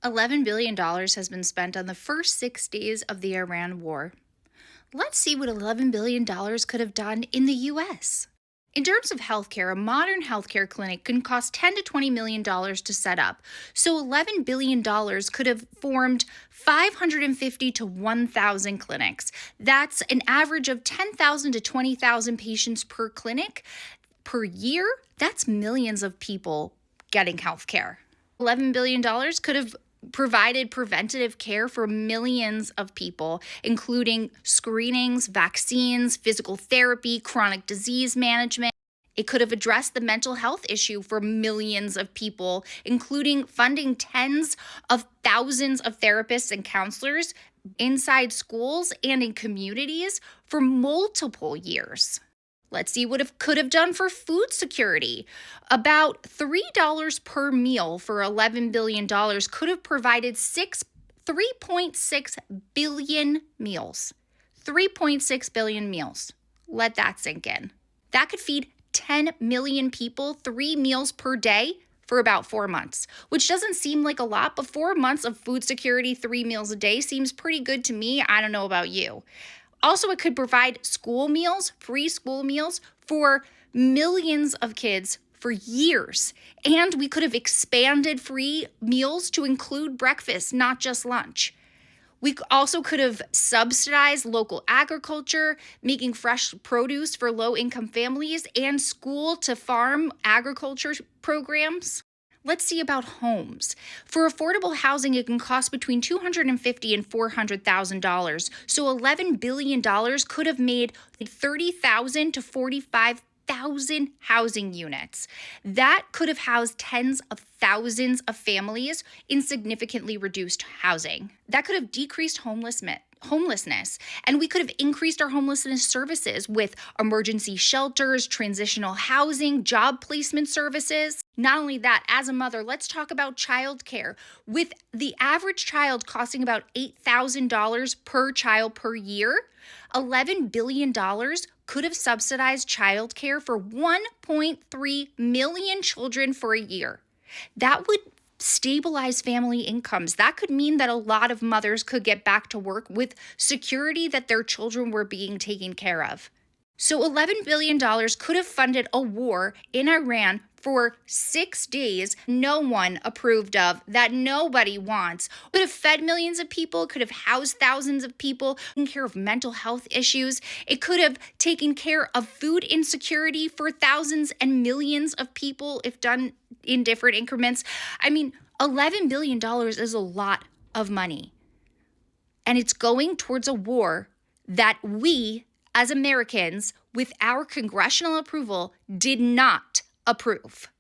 $11 billion has been spent on the first 6 days of the Iran war. Let's see what $11 billion could have done in the U.S. In terms of healthcare, a modern healthcare clinic can cost $10 to $20 million to set up. So $11 billion could have formed 550 to 1,000 clinics. That's an average of 10,000 to 20,000 patients per clinic per year. That's millions of people getting healthcare. $11 billion could have provided preventative care for millions of people, including screenings, vaccines, physical therapy, chronic disease management. It could have addressed the mental health issue for millions of people, including funding tens of thousands of therapists and counselors inside schools and in communities for multiple years. Let's see what it could have done for food security. About $3 per meal for $11 billion could have provided 3.6 billion meals. 3.6 billion meals. Let that sink in. That could feed 10 million people 3 meals per day for about 4 months, which doesn't seem like a lot, but 4 months of food security, 3 meals a day seems pretty good to me. I don't know about you. Also, it could provide school meals, free school meals for millions of kids for years. And we could have expanded free meals to include breakfast, not just lunch. We also could have subsidized local agriculture, making fresh produce for low-income families, and school-to-farm agriculture programs. Let's see about homes. For affordable housing, it can cost between $250,000 and $400,000. So $11 billion could have made 30,000 to 45,000 housing units. That could have housed tens of thousands of families in significantly reduced housing. That could have decreased homelessness, and we could have increased our homelessness services with emergency shelters, transitional housing, job placement services. Not only that, as a mother, let's talk about childcare. With the average child costing about $8,000 per child per year, $11 billion could have subsidized childcare for 1.3 million children for a year. That would stabilize family incomes. That could mean that a lot of mothers could get back to work with security that their children were being taken care of. So $11 billion could have funded a war in Iran for 6 days no one approved of, that nobody wants. It could have fed millions of people, could have housed thousands of people, taken care of mental health issues. It could have taken care of food insecurity for thousands and millions of people if done in different increments. I mean, $11 billion is a lot of money. And it's going towards a war that we, as Americans, with our congressional approval, did not approve.